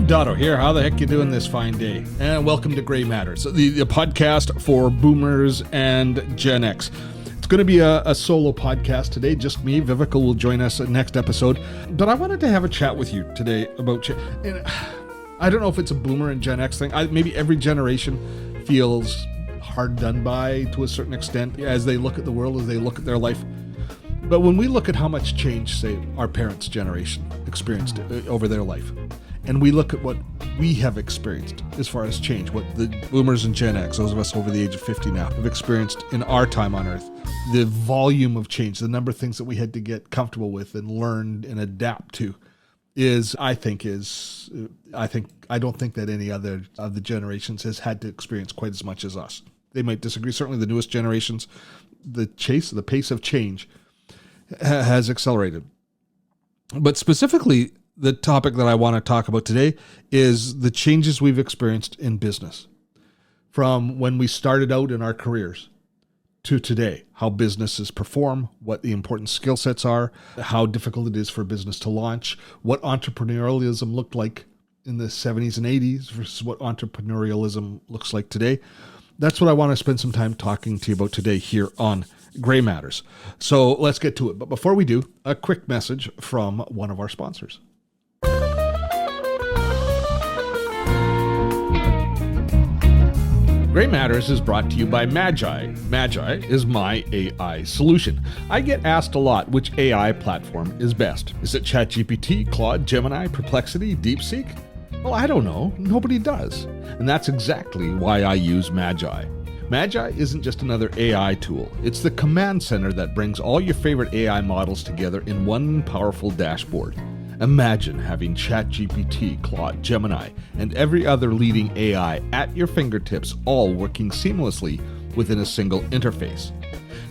Dotto here. How the heck you doing this fine day? And welcome to Gray Matters, the podcast for boomers and Gen X. It's going to be a solo podcast today. Just me. Vivica will join us next episode. But I wanted to have a chat with you today about... And I don't know if it's a boomer and Gen X thing. Maybe every generation feels hard done by to a certain extent as they look at the world, as they look at their life. But when we look at how much change, say, our parents' generation experienced over their life, and we look at what we have experienced as far as change, what the boomers and Gen X, those of us over the age of 50 now, have experienced in our time on Earth, the volume of change, the number of things that we had to get comfortable with and learn and adapt to I don't think that any other of the generations has had to experience quite as much as us. They might disagree. Certainly the newest generations, the pace of change has accelerated. But specifically, the topic that I want to talk about today is the changes we've experienced in business. From when we started out in our careers to today, how businesses perform, what the important skill sets are, how difficult it is for a business to launch, what entrepreneurialism looked like in the 70s and 80s versus what entrepreneurialism looks like today. That's what I want to spend some time talking to you about today here on Gray Matters. So let's get to it. But before we do, a quick message from one of our sponsors. Gray Matters is brought to you by Magi. Magi is my AI solution. I get asked a lot which AI platform is best. Is it ChatGPT, Claude, Gemini, Perplexity, DeepSeek? Well, I don't know. Nobody does. And that's exactly why I use Magi. Magi isn't just another AI tool. It's the command center that brings all your favorite AI models together in one powerful dashboard. Imagine having ChatGPT, Claude, Gemini, and every other leading AI at your fingertips, all working seamlessly within a single interface.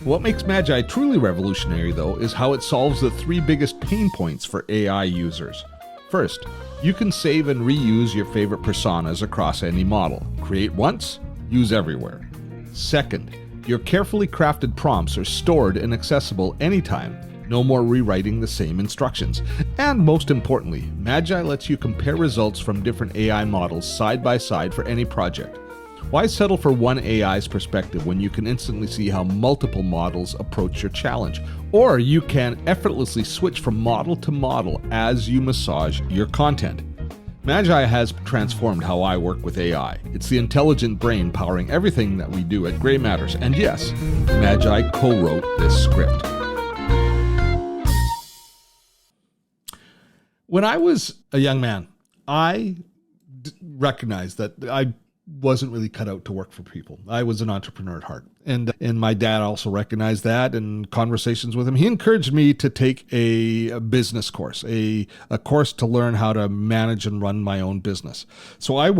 What makes Magi truly revolutionary, though, is how it solves the three biggest pain points for AI users. First, you can save and reuse your favorite personas across any model. Create once, use everywhere. Second, your carefully crafted prompts are stored and accessible anytime. No more rewriting the same instructions. And most importantly, Magi lets you compare results from different AI models side by side for any project. Why settle for one AI's perspective when you can instantly see how multiple models approach your challenge? Or you can effortlessly switch from model to model as you massage your content. Magi has transformed how I work with AI. It's the intelligent brain powering everything that we do at Gray Matters. And yes, Magi co-wrote this script. When I was a young man, I recognized that I wasn't really cut out to work for people. I was an entrepreneur at heart. And my dad also recognized that in conversations with him. He encouraged me to take a business course, a course to learn how to manage and run my own business. So I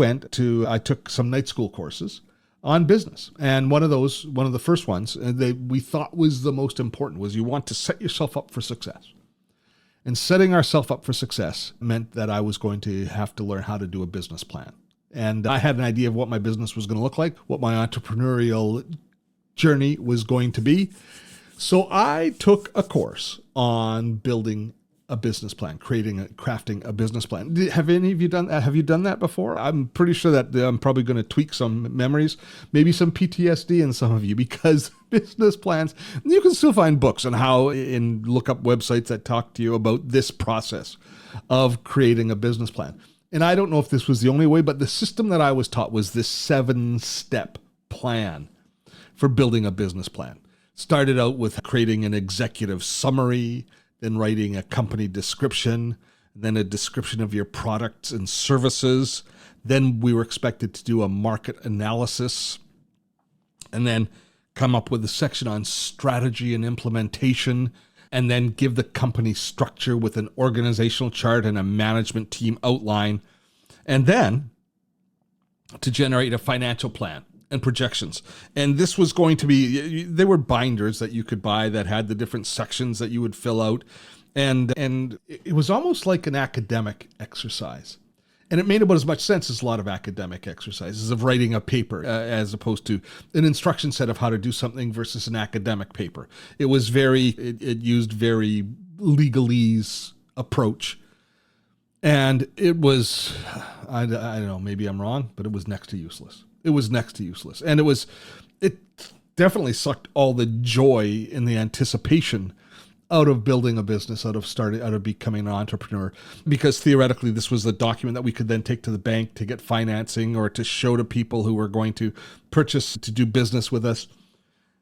took some night school courses on business. And one of the first ones we thought was the most important was you want to set yourself up for success. And setting ourselves up for success meant that I was going to have to learn how to do a business plan. And I had an idea of what my business was going to look like, what my entrepreneurial journey was going to be. So I took a course on building a business plan, crafting a business plan. Have any of you done that? Have you done that before? I'm pretty sure that I'm probably going to tweak some memories, maybe some PTSD in some of you, because business plans, you can still find books on how, and look up websites that talk to you about this process of creating a business plan. And I don't know if this was the only way, but the system that I was taught was this 7-step plan for building a business plan. Started out with creating an executive summary, then writing a company description, then a description of your products and services. Then we were expected to do a market analysis, and then come up with a section on strategy and implementation, and then give the company structure with an organizational chart and a management team outline, and then to generate a financial plan and projections. And this was going to be, there were binders that you could buy that had the different sections that you would fill out. And it was almost like an academic exercise. And it made about as much sense as a lot of academic exercises of writing a paper as opposed to an instruction set of how to do something versus an academic paper. It was it used very legalese approach. And it was, I don't know, maybe I'm wrong, but it was next to useless. It was next to useless. And it definitely sucked all the joy and the anticipation out of building a business, out of becoming an entrepreneur, because theoretically this was the document that we could then take to the bank to get financing or to show to people who were going to purchase to do business with us.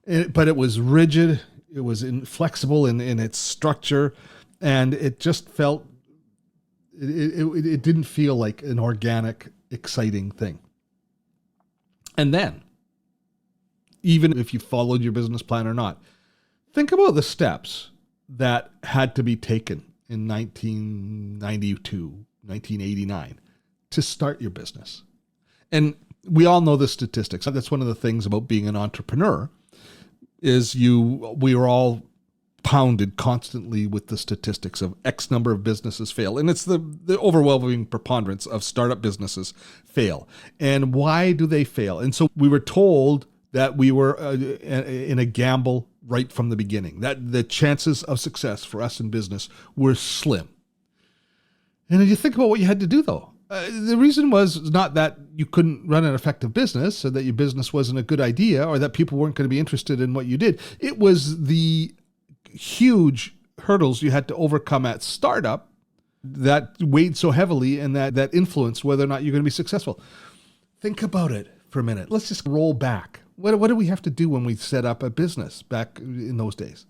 But it was rigid, it was inflexible in its structure, and it just felt, it didn't feel like an organic, exciting thing. And then, even if you followed your business plan or not, think about the steps that had to be taken in 1992, 1989 to start your business. And we all know the statistics. That's one of the things about being an entrepreneur is we were all pounded constantly with the statistics of X number of businesses fail. And it's the overwhelming preponderance of startup businesses fail. And why do they fail? And so we were told that we were in a gamble right from the beginning, that the chances of success for us in business were slim. And if you think about what you had to do, though, the reason was not that you couldn't run an effective business or that your business wasn't a good idea or that people weren't going to be interested in what you did. It was the huge hurdles you had to overcome at startup that weighed so heavily and that influenced whether or not you're going to be successful. Think about it for a minute. Let's just roll back. What do we have to do when we set up a business back in those days?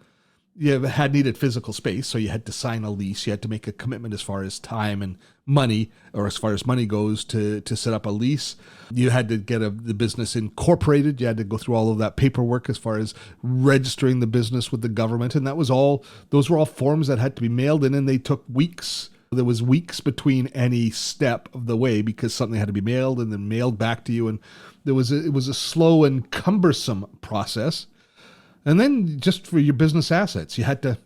You had needed physical space, so you had to sign a lease. You had to make a commitment as far as time and money, or as far as money goes, to set up a lease. You had to get the business incorporated. You had to go through all of that paperwork as far as registering the business with the government, and those were all forms that had to be mailed in, and they took weeks. There was weeks between any step of the way because something had to be mailed and then mailed back to you, and it was a slow and cumbersome process. And then just for your business assets, you had to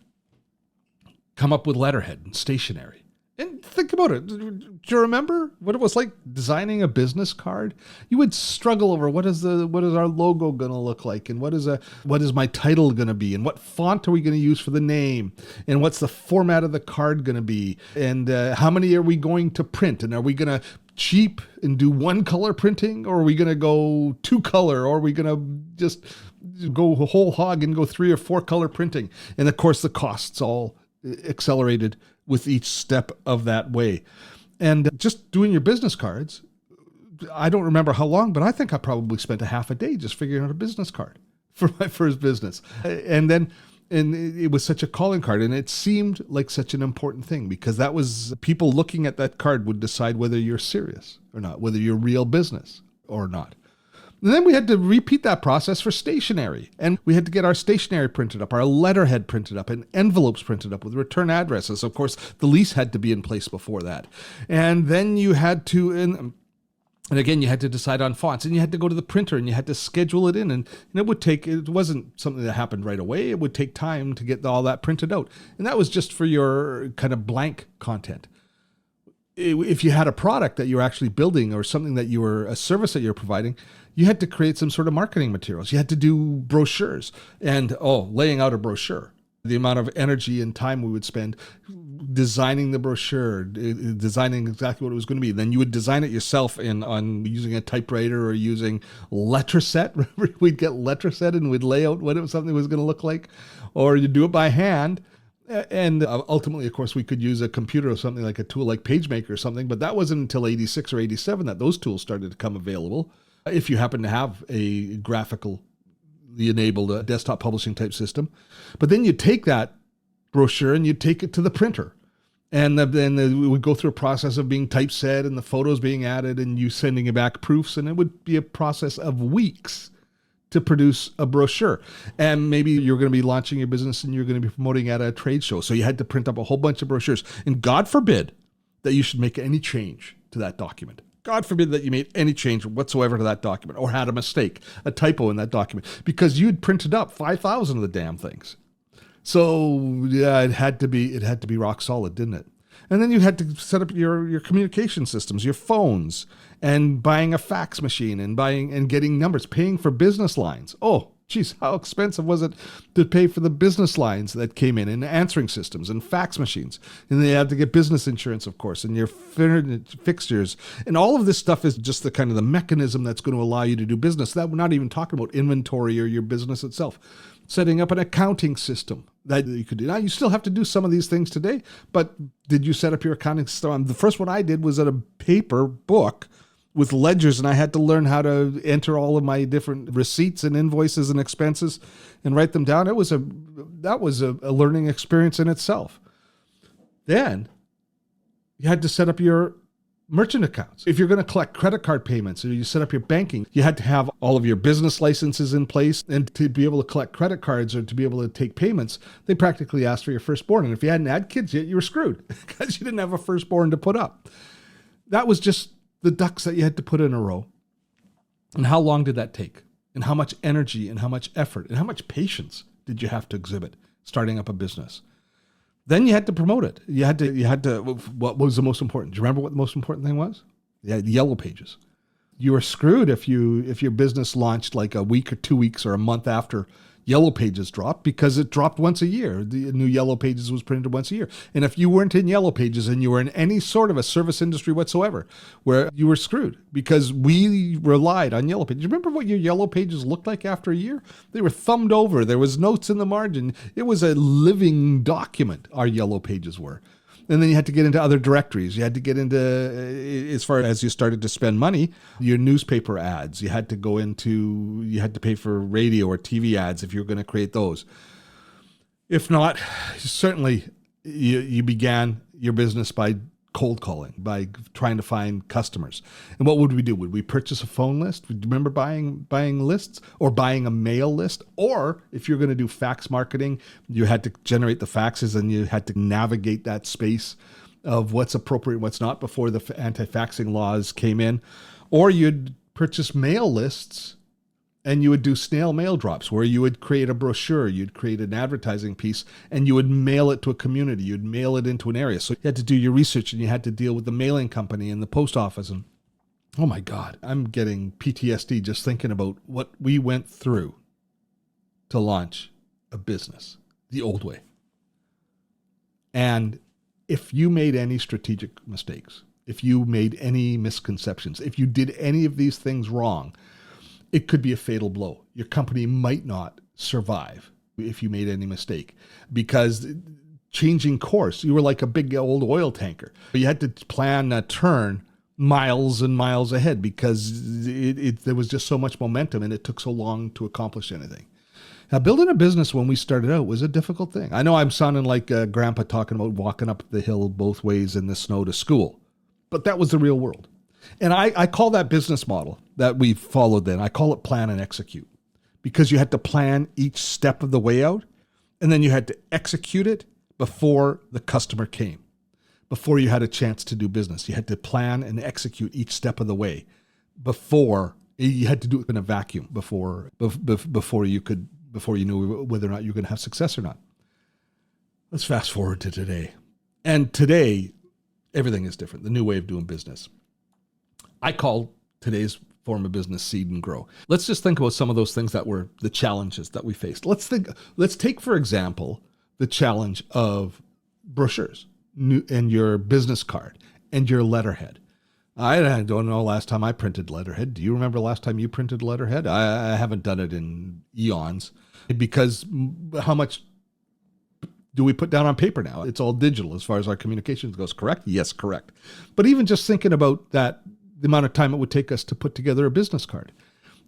come up with letterhead and stationery. And think about it. Do you remember what it was like designing a business card? You would struggle over what is our logo going to look like, and what is my title going to be, and what font are we going to use for the name, and what's the format of the card going to be, and how many are we going to print, and are we going to cheap and do one color printing, or are we going to go two color, or are we going to just go whole hog and go 3 or 4 color printing? And of course the costs all accelerated with each step of that way. And just doing your business cards, I don't remember how long, but I think I probably spent a half a day just figuring out a business card for my first business. And it was such a calling card, and it seemed like such an important thing because that was people looking at that card would decide whether you're serious or not, whether you're real business or not. And then we had to repeat that process for stationery, and we had to get our stationery printed up, our letterhead printed up, and envelopes printed up with return addresses. Of course, the lease had to be in place before that. And then you had to, and again, you had to decide on fonts, and you had to go to the printer, and you had to schedule it in, and it wasn't something that happened right away. It would take time to get all that printed out. And that was just for your kind of blank content. If you had a product that you were actually building or something a service that you're providing, you had to create some sort of marketing materials. You had to do brochures and, laying out a brochure. The amount of energy and time we would spend designing the brochure, designing exactly what it was going to be. Then you would design it yourself on using a typewriter or using Letraset. Remember, we'd get Letraset and we'd lay out what something was going to look like, or you do it by hand. And ultimately, of course, we could use a computer or something like a tool like PageMaker or something, but that wasn't until 86 or 87 that those tools started to come available. If you happen to have a graphically enabled desktop publishing type system. But then you take that brochure and you take it to the printer. And then we would go through a process of being typeset and the photos being added and you sending it back proofs. And it would be a process of weeks to produce a brochure. And maybe you're going to be launching your business and you're going to be promoting at a trade show. So you had to print up a whole bunch of brochures. And God forbid that you should make any change to that document. God forbid that you made any change whatsoever to that document or had a mistake, a typo in that document, because you'd printed up 5,000 of the damn things. So yeah, it had to be rock solid, didn't it? And then you had to set up your communication systems, your phones, and buying a fax machine and getting numbers, paying for business lines. Oh, Geez, how expensive was it to pay for the business lines that came in and answering systems and fax machines? And they had to get business insurance, of course, and your fixtures. And all of this stuff is just the kind of the mechanism that's going to allow you to do business. That we're not even talking about inventory or your business itself. Setting up an accounting system that you could do. Now, you still have to do some of these things today, but did you set up your accounting system? The first one I did was at a paper book with ledgers, and I had to learn how to enter all of my different receipts and invoices and expenses and write them down. That was a learning experience in itself. Then you had to set up your merchant accounts. If you're going to collect credit card payments or you set up your banking, you had to have all of your business licenses in place. And to be able to collect credit cards or to be able to take payments, they practically asked for your firstborn. And if you hadn't had kids yet, you were screwed because you didn't have a firstborn to put up. That was just the ducks that you had to put in a row. And how long did that take? And how much energy and how much effort and how much patience did you have to exhibit starting up a business? Then you had to promote it. You had to, what was the most important? Do you remember what the most important thing was? Yeah, the yellow pages. You were screwed if your business launched like a week or 2 weeks or a month after Yellow Pages dropped, because it dropped once a year. The new Yellow Pages was printed once a year. And if you weren't in Yellow Pages and you were in any sort of a service industry whatsoever, where you were screwed because we relied on Yellow Pages. Remember what your Yellow Pages looked like after a year? They were thumbed over. There was notes in the margin. It was a living document, our Yellow Pages were. And then you had to get into other directories. You had to get into, as far as you started to spend money, your newspaper ads. You had to pay for radio or TV ads if you were going to create those. If not, certainly you began your business by cold calling, by trying to find customers. And what would we do? Would we purchase a phone list? Do you remember buying lists or buying a mail list? Or if you're going to do fax marketing, you had to generate the faxes and you had to navigate that space of what's appropriate, what's not before the anti-faxing laws came in. Or you'd purchase mail lists and you would do snail mail drops where you would create a brochure, you'd create an advertising piece, and you would mail it to a community. You'd mail it into an area. So you had to do your research and you had to deal with the mailing company and the post office. And oh my God, I'm getting PTSD just thinking about what we went through to launch a business the old way. And if you made any strategic mistakes, if you made any misconceptions, if you did any of these things wrong, it could be a fatal blow. Your company might not survive if you made any mistake, because changing course, you were like a big old oil tanker. You had to plan a turn miles and miles ahead because there was just so much momentum and it took so long to accomplish anything. Now, building a business when we started out was a difficult thing. I know I'm sounding like Grandpa talking about walking up the hill both ways in the snow to school, but that was the real world. And I call that business model that we followed then, I call it plan and execute, because you had to plan each step of the way out, and then you had to execute it before the customer came, before you had a chance to do business. You had to plan and execute each step of the way before you had to do it in a vacuum before you knew whether or not you were going to have success or not. Let's fast forward to today. And today, everything is different. The new way of doing business. I call today's form of business Seed and Grow. Let's just think about some of those things that were the challenges that we faced. Let's take, for example, the challenge of brochures and your business card and your letterhead. I don't know last time I printed letterhead. Do you remember last time you printed letterhead? I haven't done it in eons, because how much do we put down on paper now? It's all digital as far as our communications goes, correct? Yes, correct. But even just thinking about that, the amount of time it would take us to put together a business card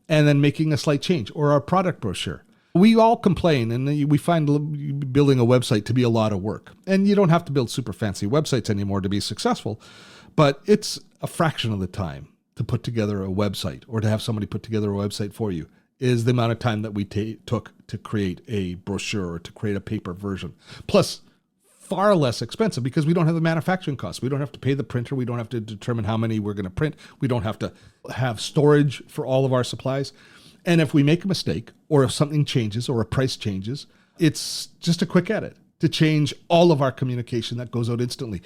and then making a slight change, or our product brochure. We all complain, and we find building a website to be a lot of work. And you don't have to build super fancy websites anymore to be successful, but it's a fraction of the time to put together a website, or to have somebody put together a website for you, is the amount of time that we took to create a brochure or to create a paper version. Plus, far less expensive because we don't have the manufacturing costs. We don't have to pay the printer. We don't have to determine how many we're going to print. We don't have to have storage for all of our supplies. And if we make a mistake, or if something changes or a price changes, it's just a quick edit to change all of our communication that goes out instantly.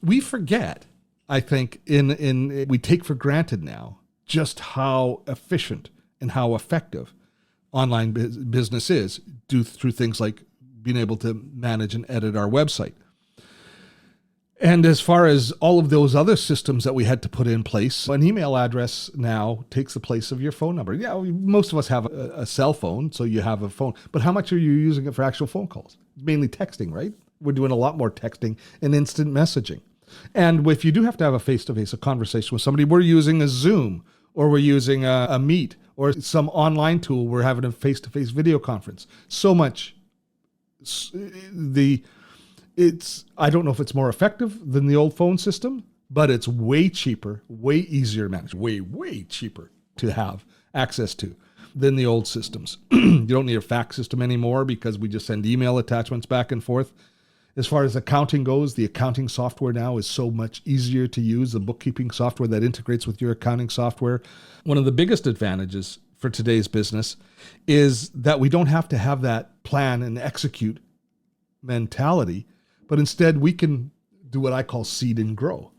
We forget, I think, we take for granted now just how efficient and how effective online business is, through things like being able to manage and edit our website. And as far as all of those other systems that we had to put in place, an email address now takes the place of your phone number. Yeah, most of us have a cell phone, so you have a phone. But how much are you using it for actual phone calls? Mainly texting, right? We're doing a lot more texting and instant messaging. And if you do have to have a face-to-face, a conversation with somebody, we're using a Zoom, or we're using a Meet, or some online tool. We're having a face-to-face video conference. So much. I don't know if it's more effective than the old phone system, but it's way cheaper, way easier to manage, way cheaper to have access to than the old systems. You don't need a fax system anymore because we just send email attachments back and forth. As far as accounting goes, the accounting software now is so much easier to use, the bookkeeping software that integrates with your accounting software. One of the biggest advantages for today's business is that we don't have to have that plan and execute mentality, but instead we can do what I call seed and grow.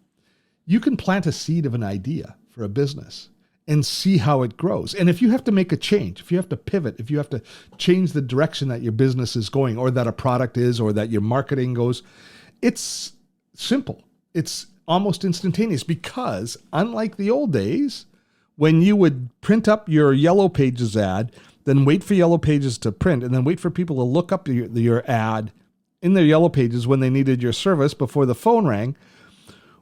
You can plant a seed of an idea for a business and see how it grows. And if you have to make a change, if you have to pivot, if you have to change the direction that your business is going, or that a product is, or that your marketing goes, it's simple. It's almost instantaneous, because unlike the old days, when you would print up your Yellow Pages ad, then wait for Yellow Pages to print, and then wait for people to look up your ad in their Yellow Pages when they needed your service before the phone rang,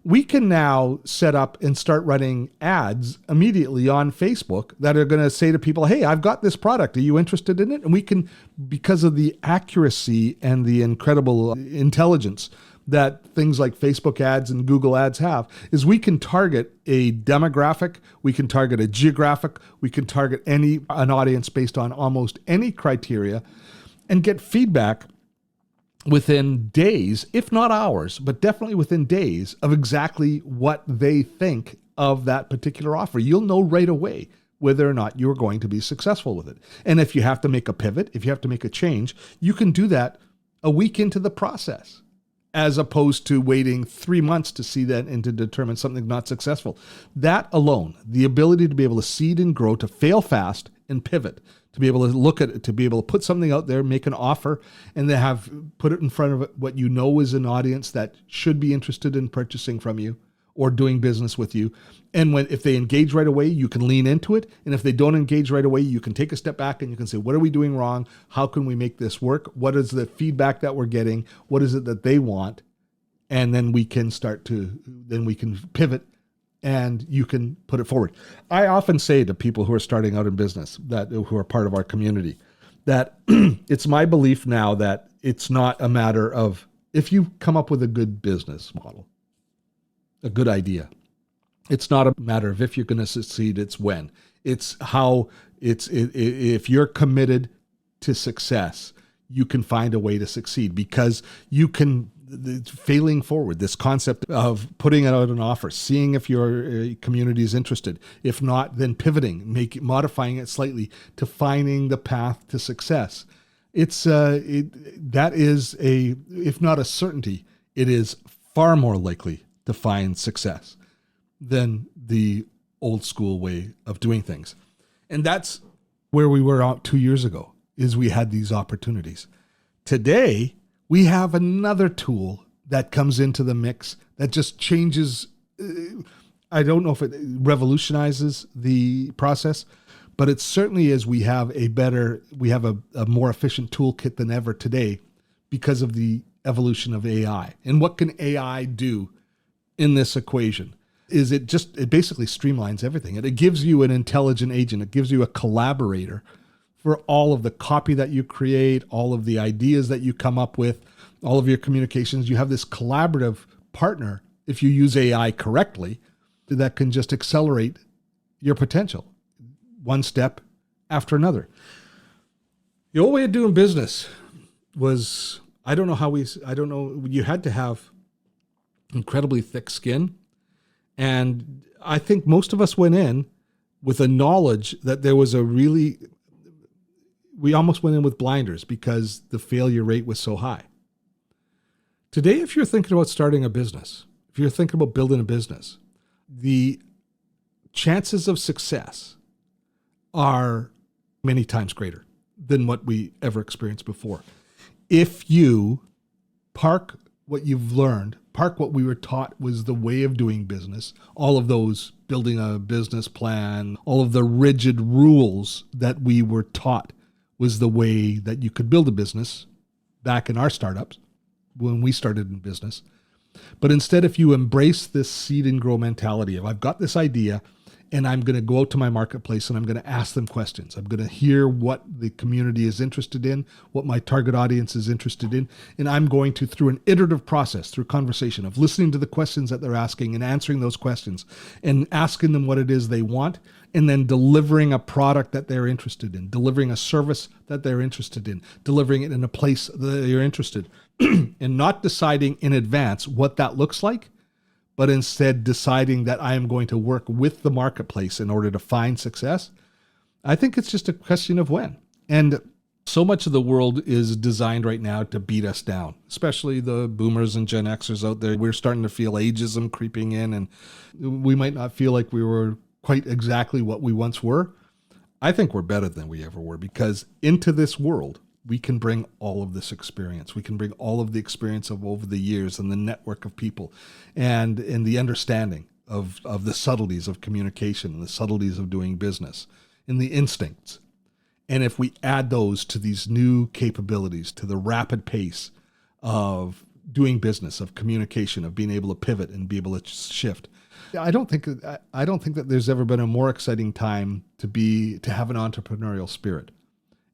we can now set up and start running ads immediately on Facebook that are going to say to people, hey, I've got this product. Are you interested in it? And we can, because of the accuracy and the incredible intelligence that things like Facebook ads and Google ads have, is we can target a demographic, we can target a geographic, we can target an audience based on almost any criteria, and get feedback within days, if not hours, but definitely within days, of exactly what they think of that particular offer. You'll know right away whether or not you're going to be successful with it. And if you have to make a pivot, if you have to make a change, you can do that a week into the process, as opposed to waiting 3 months to see that and to determine something not successful. That alone, the ability to be able to seed and grow, to fail fast and pivot, to be able to look at it, to be able to put something out there, make an offer, and then put it in front of what you know is an audience that should be interested in purchasing from you or doing business with you. And if they engage right away, you can lean into it. And if they don't engage right away, you can take a step back and you can say, what are we doing wrong? How can we make this work? What is the feedback that we're getting? What is it that they want? And then we can pivot, and you can put it forward. I often say to people who are starting out in business, who are part of our community, that it's my belief now that it's not a matter of if you come up with a good business model, a good idea. It's not a matter of if you're going to succeed, it's when. It's how. If you're committed to success, you can find a way to succeed, because you can. Failing forward, this concept of putting out an offer, seeing if your community is interested. If not, then pivoting, modifying it slightly to finding the path to success. That is if not a certainty, it is far more likely to find success than the old school way of doing things. And that's where we were out 2 years ago, is we had these opportunities. Today, we have another tool that comes into the mix that just changes. I don't know if it revolutionizes the process, but it certainly is. We have a more efficient toolkit than ever today because of the evolution of AI. And what can AI do in this equation? It basically streamlines everything. It gives you an intelligent agent. It gives you a collaborator for all of the copy that you create, all of the ideas that you come up with, all of your communications. You have this collaborative partner, if you use AI correctly, that can just accelerate your potential one step after another. The old way of doing business was, you had to have incredibly thick skin. And I think most of us went in with a knowledge that there was we almost went in with blinders because the failure rate was so high. Today, if you're thinking about starting a business, if you're thinking about building a business, the chances of success are many times greater than what we ever experienced before. If you park what you've learned, park what we were taught was the way of doing business, all of those building a business plan, all of the rigid rules that we were taught was the way that you could build a business back in our startups when we started in business. But instead, if you embrace this seed and grow mentality of I've got this idea and I'm going to go out to my marketplace and I'm going to ask them questions. I'm going to hear what the community is interested in, what my target audience is interested in. And I'm going to, through an iterative process, through conversation of listening to the questions that they're asking and answering those questions and asking them what it is they want, and then delivering a product that they're interested in, delivering a service that they're interested in, delivering it in a place that they're interested in, and not deciding in advance what that looks like, but instead deciding that I am going to work with the marketplace in order to find success. I think it's just a question of when. And so much of the world is designed right now to beat us down, especially the boomers and Gen Xers out there. We're starting to feel ageism creeping in, and we might not feel like we were quite exactly what we once were. I think we're better than we ever were, because into this world, we can bring all of this experience. We can bring all of the experience of over the years and the network of people and the understanding of the subtleties of communication and the subtleties of doing business and the instincts. And if we add those to these new capabilities, to the rapid pace of doing business, of communication, of being able to pivot and be able to shift, I don't think that there's ever been a more exciting time to have an entrepreneurial spirit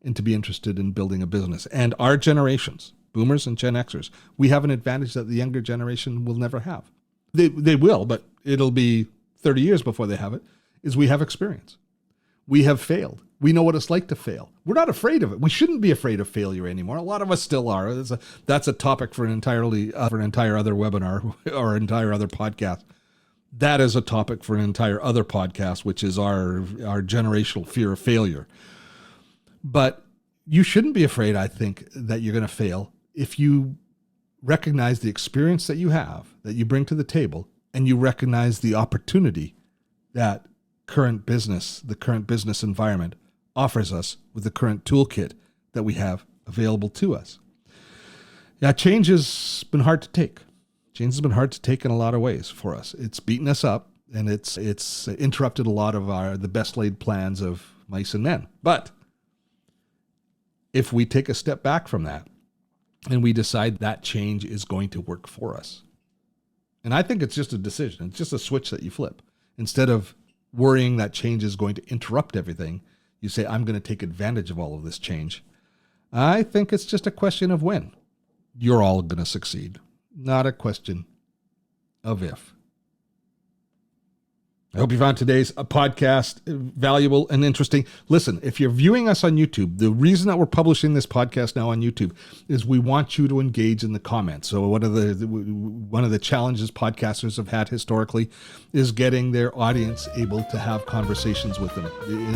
and to be interested in building a business. And our generations, boomers and Gen Xers, we have an advantage that the younger generation will never have. They will, but it'll be 30 years before they have it, is we have experience. We have failed. We know what it's like to fail. We're not afraid of it. We shouldn't be afraid of failure anymore. A lot of us still are. That's a topic for an entire other webinar or entire other podcast. That is a topic for an entire other podcast, which is our generational fear of failure. But you shouldn't be afraid, I think, that you're going to fail if you recognize the experience that you have, that you bring to the table, and you recognize the opportunity that the current business environment offers us with the current toolkit that we have available to us. Yeah, change has been hard to take. Change has been hard to take in a lot of ways for us. It's beaten us up, and it's interrupted a lot of the best laid plans of mice and men. But if we take a step back from that and we decide that change is going to work for us, and I think it's just a decision, it's just a switch that you flip. Instead of worrying that change is going to interrupt everything, you say, I'm going to take advantage of all of this change. I think it's just a question of when you're all going to succeed, not a question of if. I hope you found today's podcast valuable and interesting. Listen, if you're viewing us on YouTube, the reason that we're publishing this podcast now on YouTube is we want you to engage in the comments. So one of the challenges podcasters have had historically is getting their audience able to have conversations with them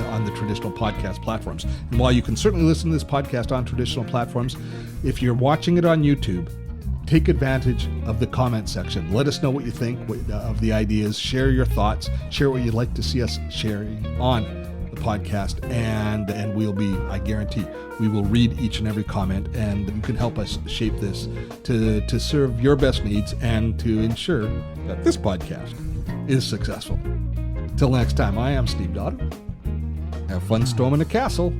on the traditional podcast platforms. And while you can certainly listen to this podcast on traditional platforms, if you're watching it on YouTube, take advantage of the comment section. Let us know what you think of the ideas. Share your thoughts. Share what you'd like to see us sharing on the podcast. And we'll be, I guarantee, we will read each and every comment, and you can help us shape this to serve your best needs and to ensure that this podcast is successful. Till next time, I am Steve Dotto. Have fun storming the castle.